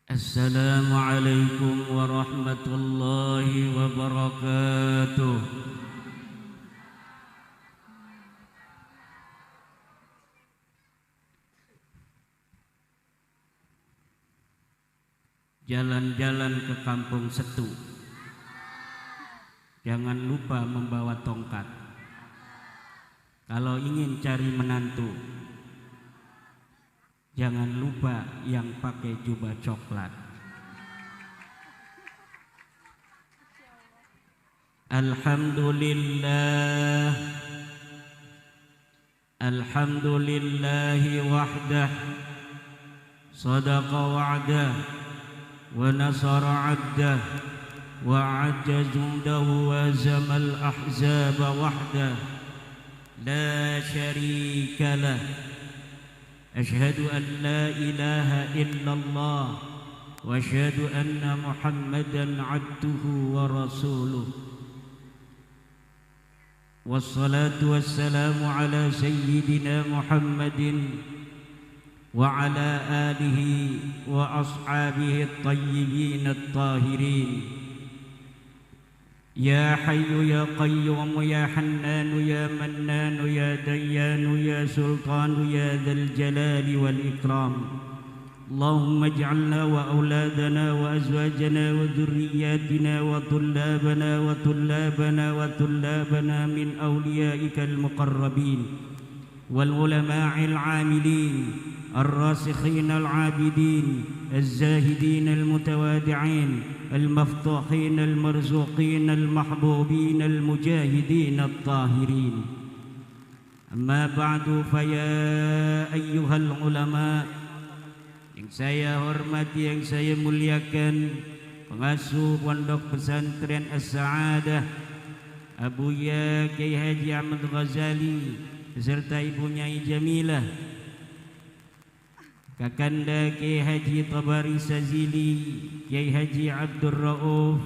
Assalamualaikum warahmatullahi wabarakatuh. Jalan-jalan ke Kampung Setu, jangan lupa membawa tongkat. Kalau ingin cari menantu, jangan lupa yang pakai jubah coklat. Alhamdulillah, alhamdulillahi wahdah, sadaqa wa'dah, wa nasara 'abdah, wa 'adda jundahu wa zamal ahzaba wahdah, la syarika lah. أشهد أن لا إله إلا الله وأشهد أن محمدا عبده ورسوله والصلاة والسلام على سيدنا محمد وعلى آله وأصحابه الطيبين الطاهرين يا حي يا قيوم يا حنان يا منان يا ديان يا سلطان يا ذا الجلال والإكرام اللهم اجعلنا وأولادنا وأزواجنا وذرياتنا وطلابنا من أوليائك المقربين والعلماء العاملين الراسخين العابدين الزاهدين المتواضعين المفتوحين المرزوقين المحبوبين المجاهدين الطاهرين أما بعد فيا أيها العلماء yang saya hormati, yang saya muliakan, pengasuh Pondok Pesantren As-Sa'adah Abuya Kiai Haji Ahmad Ghazali beserta ibunya Jamilah, Kakanda Kiai Haji Tabari Sazili, Kiai Haji Abdul Rauf,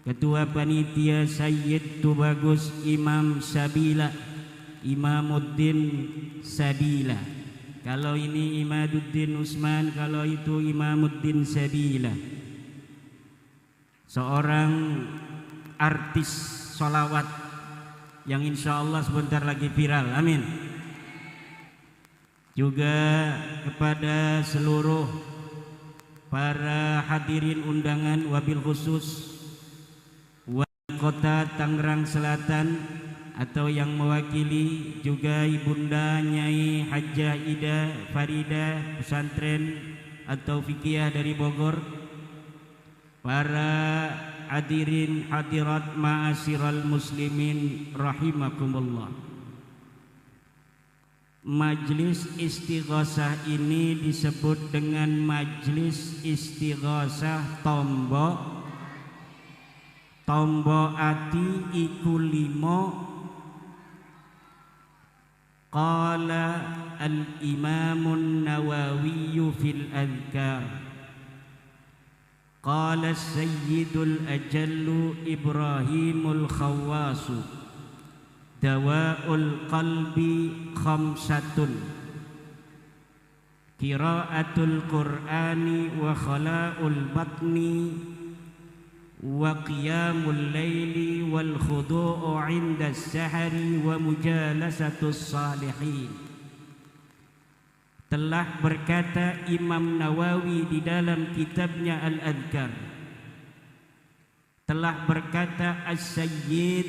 Ketua Panitia Sayyid Tubagus Imam Sabila, Imamuddin Sabila. Kalau ini Imaduddin Usman, kalau itu Imamuddin Sabila. Seorang artis sholawat yang insya Allah sebentar lagi viral, amin. Juga kepada seluruh para hadirin undangan, wabil khusus Wali Kota Tangerang Selatan atau yang mewakili, juga Ibunda Nyai Hajjah Ida Farida Pesantren atau Fikiyah dari Bogor, para hadirin hadirat ma'asyiral muslimin rahimakumullah. Majlis istighosah ini disebut dengan majlis istighosah tombo ati iku limo. Qala al-Imamun Nawawi fil Adhkar, qala Sayyidul Ajallu Ibrahimul Khawwasu, dawa'ul qalbi khamsatun, qira'atul Qur'ani wa khala'ul batni wa qiyamul laili wal khudu'u 'inda as-sahari wa mujalasatus salihin. Telah berkata Imam Nawawi di dalam kitabnya Al-Adhkar, telah berkata As-Sayyid.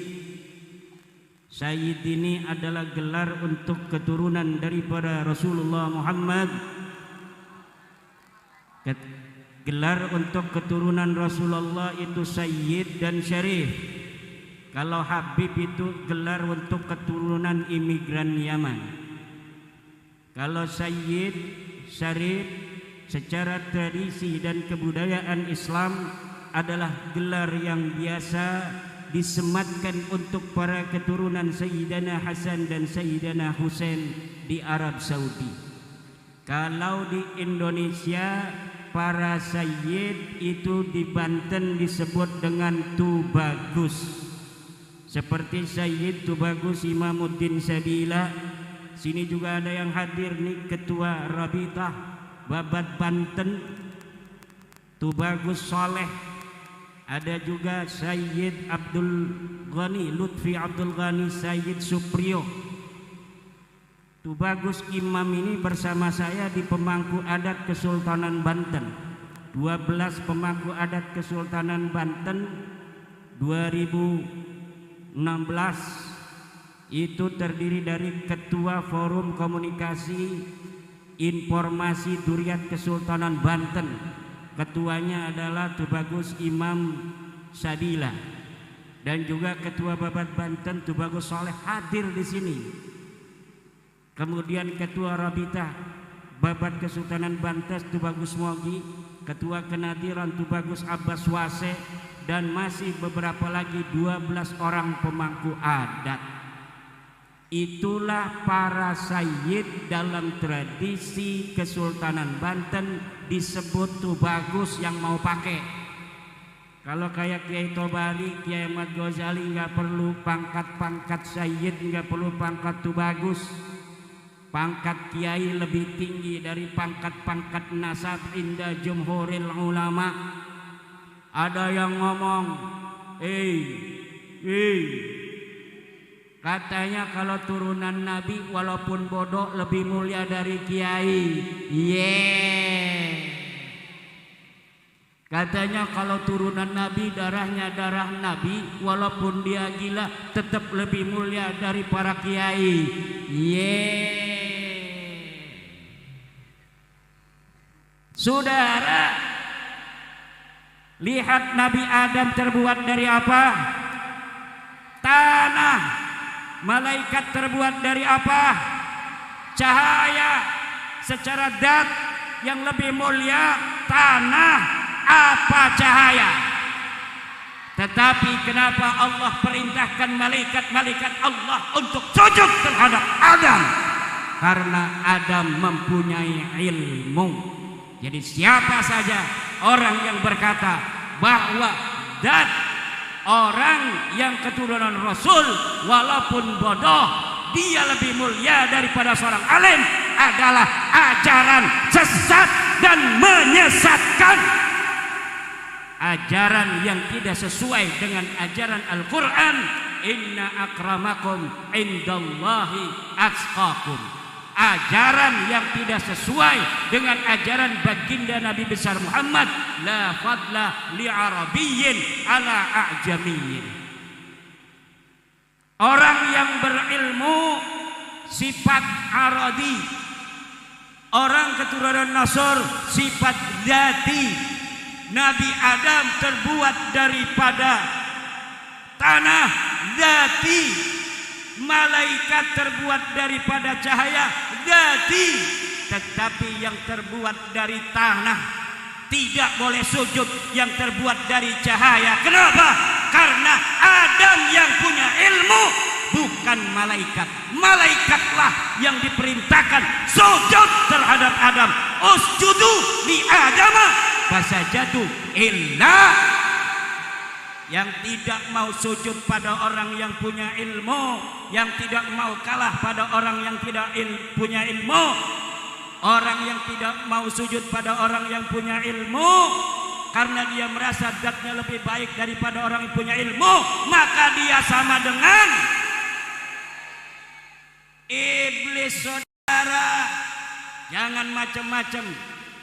Sayyid ini adalah gelar untuk keturunan daripada Rasulullah Muhammad. Gelar untuk keturunan Rasulullah itu Sayyid dan Syarif. Kalau Habib itu gelar untuk keturunan imigran Yaman. Kalau Sayyid, Syarif secara tradisi dan kebudayaan Islam adalah gelar yang biasa disematkan untuk para keturunan Sayyidina Hasan dan Sayyidina Husain di Arab Saudi. Kalau di Indonesia, para sayyid itu di Banten disebut dengan Tubagus. Seperti Sayyid Tubagus Imamuddin Sabila. Sini juga ada yang hadir nih, Ketua Rabitah Babat Banten, Tubagus Soleh, ada juga Sayyid Abdul Ghani, Lutfi Abdul Ghani, Sayyid Supriyo. Tubagus Imam ini bersama saya di pemangku adat Kesultanan Banten. 12 pemangku adat Kesultanan Banten 2016 itu terdiri dari Ketua Forum Komunikasi Informasi Duriat Kesultanan Banten. Ketuanya adalah Tubagus Imam Sadila, dan juga Ketua Babat Banten Tubagus Soleh hadir di sini. Kemudian Ketua Rabita Babat Kesultanan Banten Tubagus Mogi, Ketua Kenadiran Tubagus Abbas Wase, dan masih beberapa lagi 12 orang pemangku adat. Itulah para sayyid dalam tradisi Kesultanan Banten, disebut Tubagus yang mau pakai. Kalau kayak Kiai Tobari, Kiai Ahmad Ghazali nggak perlu pangkat-pangkat sayyid, nggak perlu pangkat Tubagus. Pangkat kiai lebih tinggi dari pangkat-pangkat nasab inda jumhuril ulama. Ada yang ngomong, katanya kalau turunan Nabi walaupun bodoh lebih mulia dari kiai. Katanya kalau turunan Nabi darahnya darah Nabi, walaupun dia gila tetap lebih mulia dari para kiai. Saudara, lihat Nabi Adam terbuat dari apa? Tanah. Malaikat terbuat dari apa? Cahaya. Secara zat yang lebih mulia tanah, apa cahaya? Tetapi kenapa Allah perintahkan malaikat-malaikat Allah untuk sujud terhadap Adam? Karena Adam mempunyai ilmu. Jadi siapa saja orang yang berkata bahwa zat orang yang keturunan Rasul walaupun bodoh dia lebih mulia daripada seorang alim adalah ajaran sesat dan menyesatkan. Ajaran yang tidak sesuai dengan ajaran Al-Quran. Inna akramakum indallahi atqakum. Ajaran yang tidak sesuai dengan ajaran baginda Nabi besar Muhammad. La fadla li arabiyyin ala a'jamiyyin. Orang yang berilmu sifat aradi, orang keturunan Nasr sifat dzati. Nabi Adam terbuat daripada tanah dzati, malaikat terbuat daripada cahaya dzati, tetapi yang terbuat dari tanah tidak boleh sujud yang terbuat dari cahaya. Kenapa? Karena Adam yang punya ilmu, bukan malaikat. Malaikatlah yang diperintahkan sujud terhadap Adam. Usjudu li Adama fasajadu illa. Yang tidak mau sujud pada orang yang punya ilmu, yang tidak mau kalah pada orang yang tidak punya ilmu. Orang yang tidak mau sujud pada orang yang punya ilmu karena dia merasa zatnya lebih baik daripada orang yang punya ilmu, maka dia sama dengan iblis. Saudara, jangan macam-macam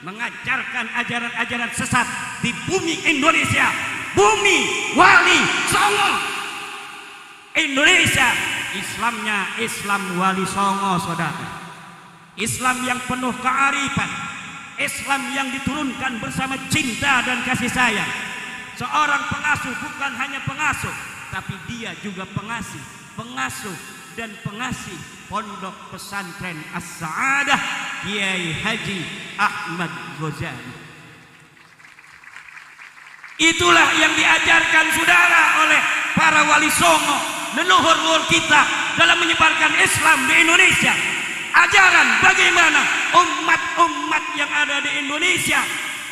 mengajarkan ajaran-ajaran sesat di bumi Indonesia, bumi Wali Songo. Indonesia Islamnya Islam Wali Songo, saudara. Islam yang penuh kearifan, Islam yang diturunkan bersama cinta dan kasih sayang. Seorang pengasuh bukan hanya pengasuh, tapi dia juga pengasuh dan pengasih Pondok Pesantren As-Sa'adah Kiai Haji Ahmad Ghazali. Itulah yang diajarkan saudara oleh para wali songo, leluhur-leluhur kita dalam menyebarkan Islam di Indonesia. Ajaran bagaimana umat-umat yang ada di Indonesia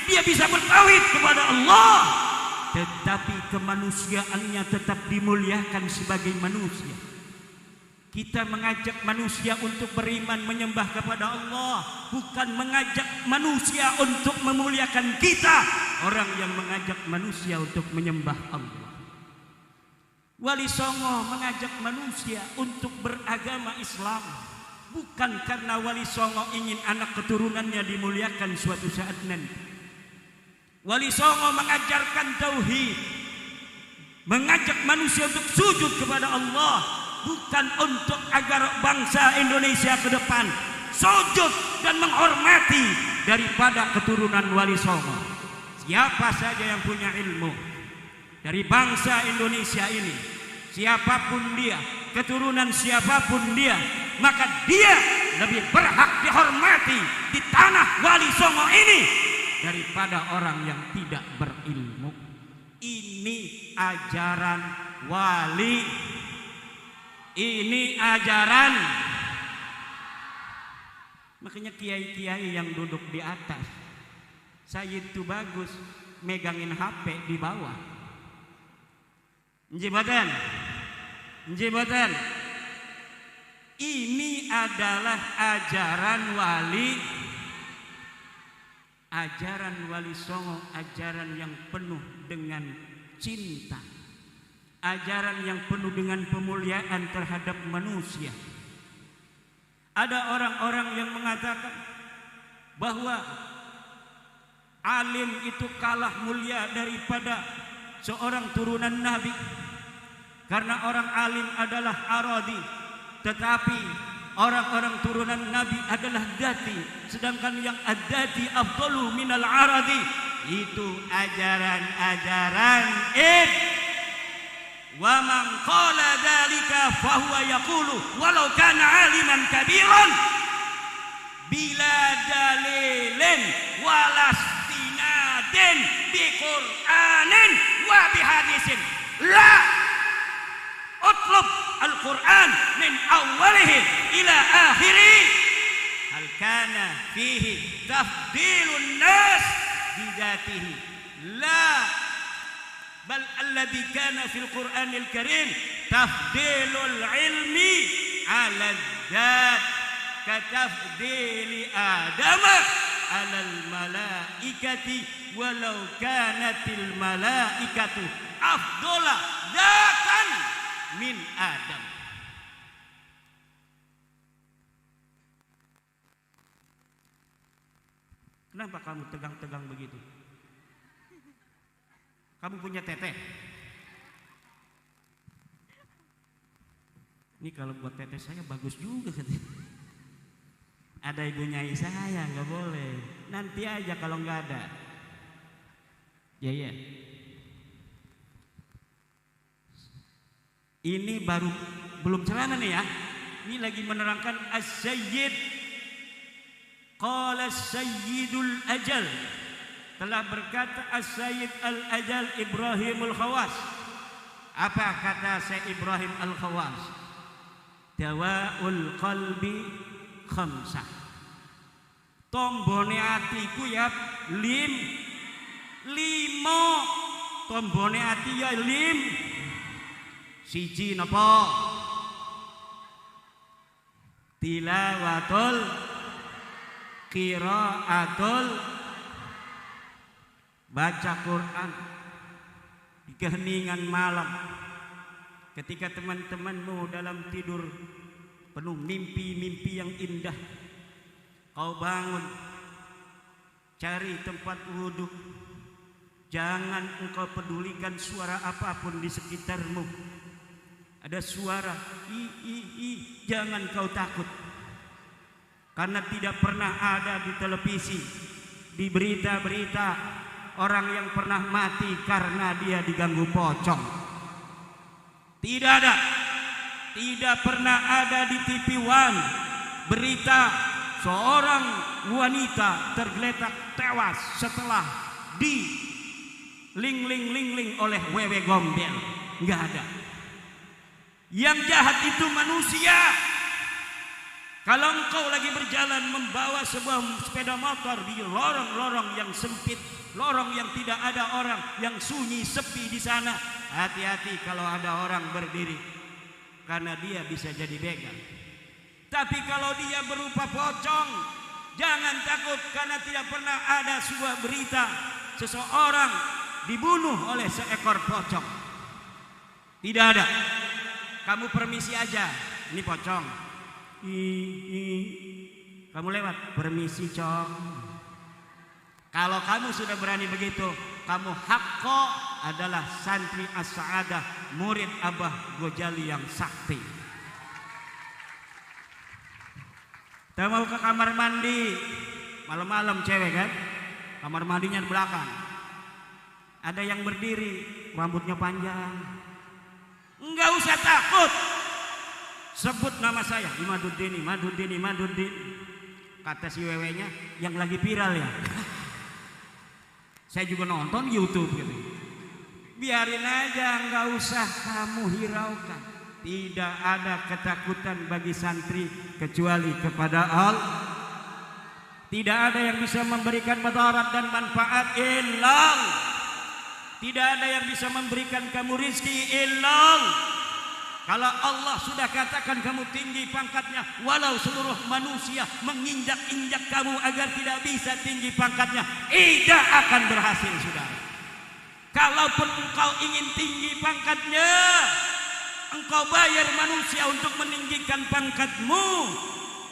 dia bisa bertauhid kepada Allah, tetapi kemanusiaannya tetap dimuliakan sebagai manusia. Kita mengajak manusia untuk beriman menyembah kepada Allah, bukan mengajak manusia untuk memuliakan kita. Orang yang mengajak manusia untuk menyembah Allah. Wali Songo mengajak manusia untuk beragama Islam, bukan karena Wali Songo ingin anak keturunannya dimuliakan suatu saat nanti. Wali Songo mengajarkan tauhid, mengajak manusia untuk sujud kepada Allah, bukan untuk agar bangsa Indonesia ke depan sujud dan menghormati daripada keturunan Wali Songo. Siapa saja yang punya ilmu dari bangsa Indonesia ini, siapapun dia, keturunan siapapun dia, maka dia lebih berhak dihormati di tanah Wali Songo ini daripada orang yang tidak berilmu. Ini ajaran wali. Ini ajaran. Makanya kiai-kiai yang duduk di atas, saya itu bagus megangin HP di bawah. Njibatan. Ini adalah ajaran wali. Ajaran Wali Songo, ajaran yang penuh dengan cinta. Ajaran yang penuh dengan pemuliaan terhadap manusia. Ada orang-orang yang mengatakan bahwa alim itu kalah mulia daripada seorang turunan Nabi, karena orang alim adalah aradi, tetapi orang-orang turunan Nabi adalah dati, sedangkan yang ad-dati afdalu minal aradi. Itu ajaran-ajaran wa man qala dzalika fa huwa yaqulu walau kana aliman kabiran bila dalilin walastinadin bi Qur'anin wa bi hadisin la utlub al-Qur'an min awwalihi ila akhirih hal kana fihi tafdilun nas bidatihi la bal alladhi kana fil Qur'anil Karim tafdilul ilmi ala dzat ka tafdili adama alal malaikati walau kanatil malaikatu afdala dzatan min Adam. Kenapa kamu tegang-tegang begitu? Kamu punya teteh? Ini kalau buat teteh saya bagus juga katanya. Ada ibunya saya, nggak boleh. Nanti aja kalau nggak ada. Ya. Ini baru belum celana nih ya. Ini lagi menerangkan as-sayyid. Qala as-sayyidul ajal. Telah berkata as-sayyid al-ajal Ibrahimul Khawas. Apa kata Syekh Ibrahim al-Khawas? Dawaul qalbi khamsah. Tombone atiku ya limo. Tombone ati ya siji napa? Tilawatul qiraatul, baca Quran di keheningan malam. Ketika teman-temanmu dalam tidur penuh mimpi-mimpi yang indah, kau bangun, cari tempat wudhu. Jangan engkau pedulikan suara apapun di sekitarmu. Ada suara jangan kau takut, karena tidak pernah ada di televisi, di berita-berita orang yang pernah mati karena dia diganggu pocong. Tidak ada. Tidak pernah ada di TV One berita seorang wanita tergeletak tewas setelah di ling oleh gombel. Enggak ada. Yang jahat itu manusia. Kalau engkau lagi berjalan membawa sebuah sepeda motor di lorong-lorong yang sempit, lorong yang tidak ada orang, yang sunyi sepi di sana, hati-hati kalau ada orang berdiri. karena dia bisa jadi begal. Tapi kalau dia berupa pocong, jangan takut, karena tidak pernah ada sebuah berita seseorang dibunuh oleh seekor pocong. Tidak ada. Kamu permisi aja, ini pocong. Kamu lewat, permisi cong. Kalau kamu sudah berani begitu, kamu hakko adalah santri as-sa'adah, murid Abah Gojali yang sakti. Kita mau ke kamar mandi, malam-malam cewek kan, kamar mandinya di belakang. Ada yang berdiri, rambutnya panjang. Enggak usah takut, sebut nama saya, Imaduddin. Kata si wewenya yang lagi viral ya. Saya juga nonton YouTube gitu. Biarin aja, enggak usah kamu hiraukan. Tidak ada ketakutan bagi santri kecuali kepada Allah. Tidak ada yang bisa memberikan madarat dan manfaat illallah. Tidak ada yang bisa memberikan kamu rizki illallah. Kalau Allah sudah katakan kamu tinggi pangkatnya, walau seluruh manusia menginjak-injak kamu agar tidak bisa tinggi pangkatnya, tidak akan berhasil, saudara. Kalaupun engkau ingin tinggi pangkatnya, engkau bayar manusia untuk meninggikan pangkatmu,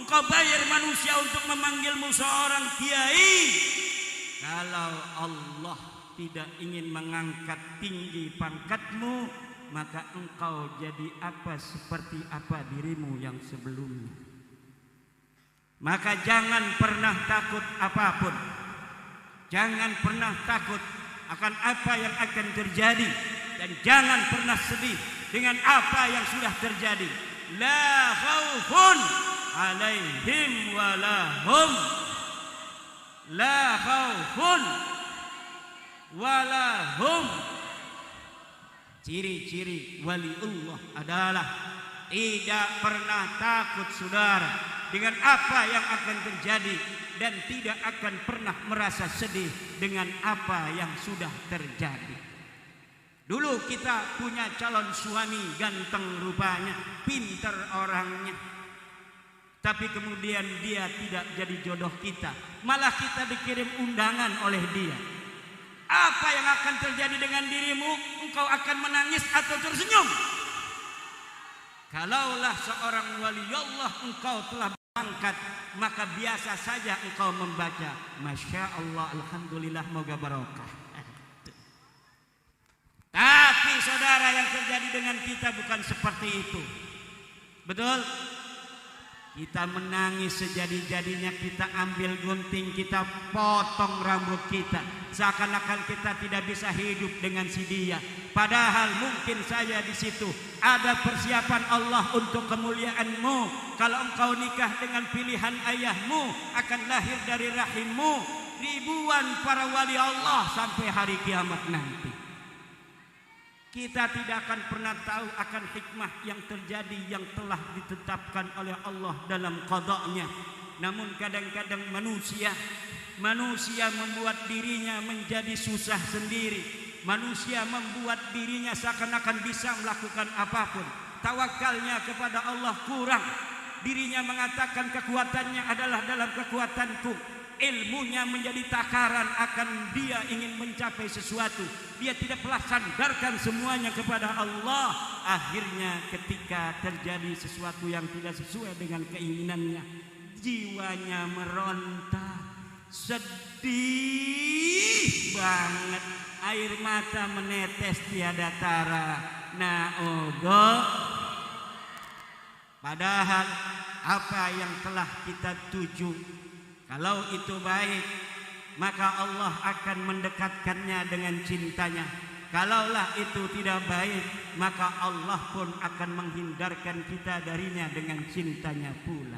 engkau bayar manusia untuk memanggilmu seorang kiai. Kalau Allah tidak ingin mengangkat tinggi pangkatmu, maka engkau jadi apa seperti apa dirimu yang sebelumnya. Maka jangan pernah takut apapun. Jangan pernah takut akan apa yang akan terjadi, dan jangan pernah sedih dengan apa yang sudah terjadi. La khaufun alaihim walahum, la khaufun walahum. Ciri-ciri waliullah adalah tidak pernah takut, saudara, dengan apa yang akan terjadi, dan tidak akan pernah merasa sedih dengan apa yang sudah terjadi. Dulu kita punya calon suami, ganteng rupanya, pinter orangnya, tapi kemudian dia tidak jadi jodoh kita, malah kita dikirim undangan oleh dia. Apa yang akan terjadi dengan dirimu? Engkau akan menangis atau tersenyum? Kalaulah seorang wali Allah engkau telah berangkat, maka biasa saja engkau membaca Masya Allah, Alhamdulillah, moga barokah. Tapi saudara, yang terjadi dengan kita bukan seperti itu. Betul? Kita menangis sejadi-jadinya, kita ambil gunting, kita potong rambut kita, seakan-akan kita tidak bisa hidup dengan si dia. Padahal mungkin saja di situ ada persiapan Allah untuk kemuliaanmu. Kalau engkau nikah dengan pilihan ayahmu, akan lahir dari rahimmu ribuan para wali Allah sampai hari kiamat nanti. Kita tidak akan pernah tahu akan hikmah yang terjadi yang telah ditetapkan oleh Allah dalam qada'nya. Namun kadang-kadang manusia membuat dirinya menjadi susah sendiri. Manusia membuat dirinya seakan-akan bisa melakukan apapun. Tawakalnya kepada Allah kurang. Dirinya mengatakan kekuatannya adalah dalam kekuatanku. Ilmunya menjadi takaran akan dia ingin mencapai sesuatu. Dia tidak pernah sandarkan semuanya kepada Allah. Akhirnya ketika terjadi sesuatu yang tidak sesuai dengan keinginannya, jiwanya meronta, sedih banget, air mata menetes tiada tara. Padahal apa yang telah kita tuju, kalau itu baik, maka Allah akan mendekatkannya dengan cintanya. Kalaulah itu tidak baik, maka Allah pun akan menghindarkan kita darinya dengan cintanya pula.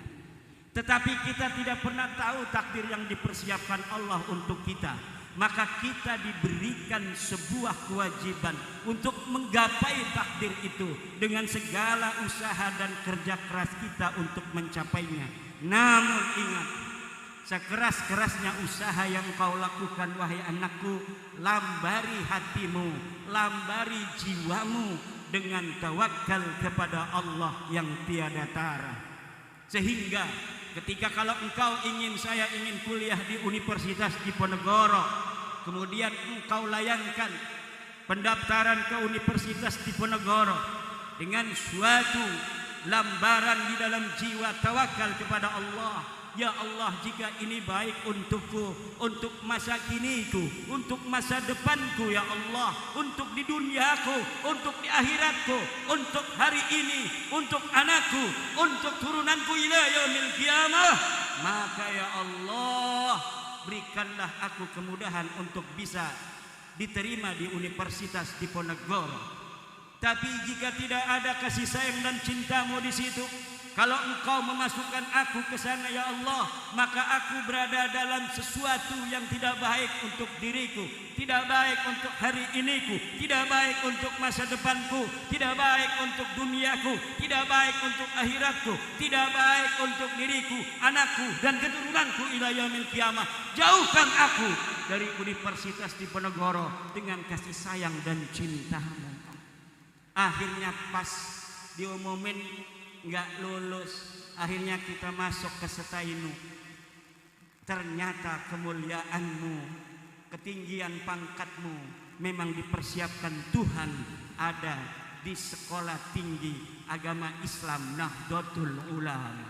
Tetapi kita tidak pernah tahu takdir yang dipersiapkan Allah untuk kita. Maka kita diberikan sebuah kewajiban untuk menggapai takdir itu dengan segala usaha dan kerja keras kita untuk mencapainya. Namun ingat, sekeras-kerasnya usaha yang kau lakukan, wahai anakku, lambari hatimu, lambari jiwamu dengan tawakal kepada Allah yang tiada tara. Sehingga ketika kalau saya ingin kuliah di Universitas Diponegoro, kemudian engkau layangkan pendaftaran ke Universitas Diponegoro dengan suatu lambaran di dalam jiwa tawakal kepada Allah. Ya Allah, jika ini baik untukku, untuk masa kiniku, untuk masa depanku ya Allah, untuk di duniaku, untuk di akhiratku, untuk hari ini, untuk anakku, untuk turunanku ila yaumil qiyamah, maka ya Allah berikanlah aku kemudahan untuk bisa diterima di Universitas Diponegoro. Tapi jika tidak ada kasih sayang dan cintamu di situ, kalau engkau memasukkan aku ke sana ya Allah, maka aku berada dalam sesuatu yang tidak baik untuk diriku, tidak baik untuk hari iniku, tidak baik untuk masa depanku, tidak baik untuk duniaku, tidak baik untuk akhiratku, tidak baik untuk diriku, anakku dan keturunanku ila yaumil qiyamah. Jauhkan aku dari Universitas Diponegoro dengan kasih sayang dan cintamu. Akhirnya pas diumumin nggak lulus, akhirnya kita masuk ke Setainu. Ternyata kemuliaanmu, ketinggian pangkatmu memang dipersiapkan Tuhan ada di Sekolah Tinggi Agama Islam Nahdlatul Ulama.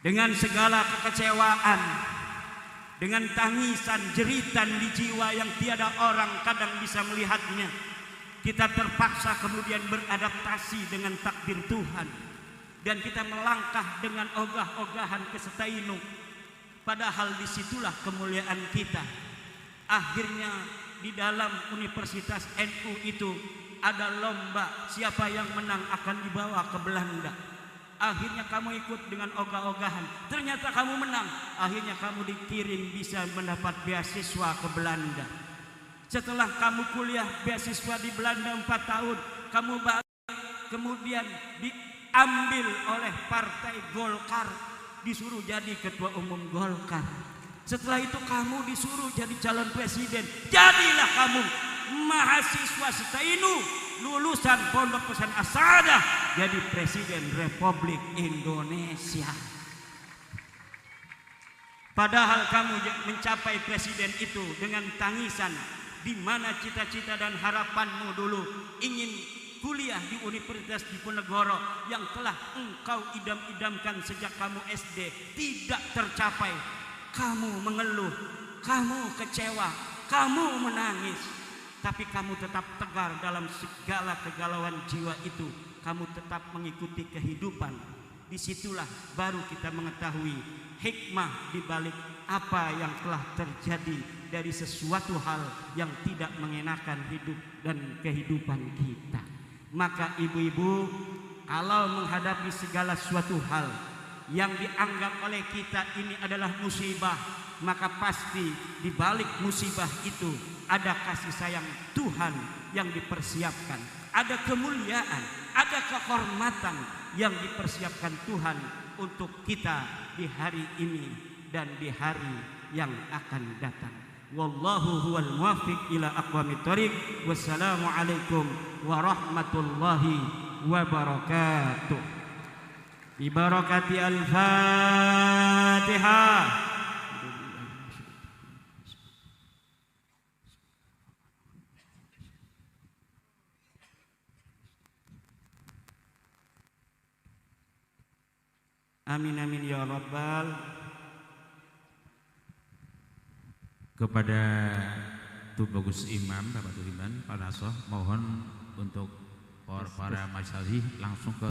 Dengan segala kekecewaan, dengan tangisan, jeritan di jiwa yang tiada orang kadang bisa melihatnya, kita terpaksa kemudian beradaptasi dengan takdir Tuhan, dan kita melangkah dengan ogah-ogahan ke Setainu. Padahal disitulah kemuliaan kita. Akhirnya di dalam Universitas NU itu ada lomba, siapa yang menang akan dibawa ke Belanda. Akhirnya kamu ikut dengan ogah-ogahan, ternyata kamu menang. Akhirnya kamu dikirim bisa mendapat beasiswa ke Belanda. Setelah kamu kuliah beasiswa di Belanda 4 tahun, kamu kemudian diambil oleh Partai Golkar, disuruh jadi ketua umum Golkar. Setelah itu kamu disuruh jadi calon presiden. Jadilah kamu mahasiswa Setainu, lulusan Pondok Pesantren As-Saadah, jadi presiden Republik Indonesia. Padahal kamu mencapai presiden itu dengan tangisan, di mana cita-cita dan harapanmu dulu ingin kuliah di Universitas Diponegoro yang telah engkau idam-idamkan sejak kamu SD tidak tercapai. Kamu mengeluh, kamu kecewa, kamu menangis, tapi kamu tetap tegar dalam segala kegalauan jiwa itu. Kamu tetap mengikuti kehidupan. Disitulah baru kita mengetahui hikmah di balik apa yang telah terjadi dari sesuatu hal yang tidak mengenakan hidup dan kehidupan kita. Maka ibu-ibu, kalau menghadapi segala suatu hal yang dianggap oleh kita ini adalah musibah, maka pasti di balik musibah itu ada kasih sayang Tuhan yang dipersiapkan, ada kemuliaan, ada kehormatan yang dipersiapkan Tuhan untuk kita di hari ini dan di hari yang akan datang. Wallahu huwal muwaffiq ila aqwamit thoriq. Wassalamu alaikum warahmatullahi wabarakatuh. Bi barakati al-Fatihah. Amin amin ya rabbal. Kepada Tubagus Imam, Bapak Tuliman, Pak Nasoh, mohon untuk para masyarakat langsung ke